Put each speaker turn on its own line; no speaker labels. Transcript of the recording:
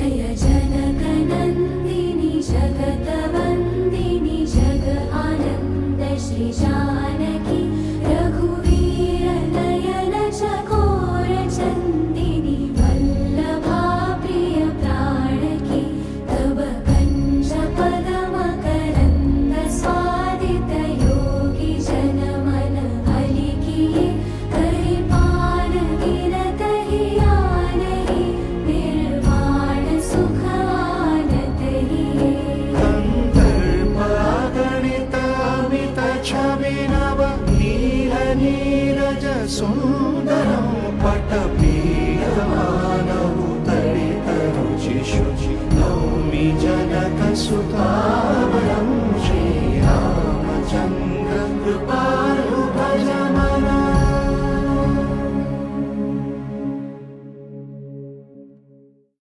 जय जनकनन्दिनि जगतवन्दिनि जग आनन्द श्री जानकी रघुवीर नयन चकोर चन्दिनि वल्लभा प्रिय प्राणकी तव कञ्ज पदम करन्द स्वादित योगी जनमन अलिकिये करिपान गिरत हियानहि निर्वाण सुख आनत हिये
गणित अमित छवि नव नील नीरज सुन्दरं पटपीयमानौ दलित रुचि शुचि नौमि जनकसुता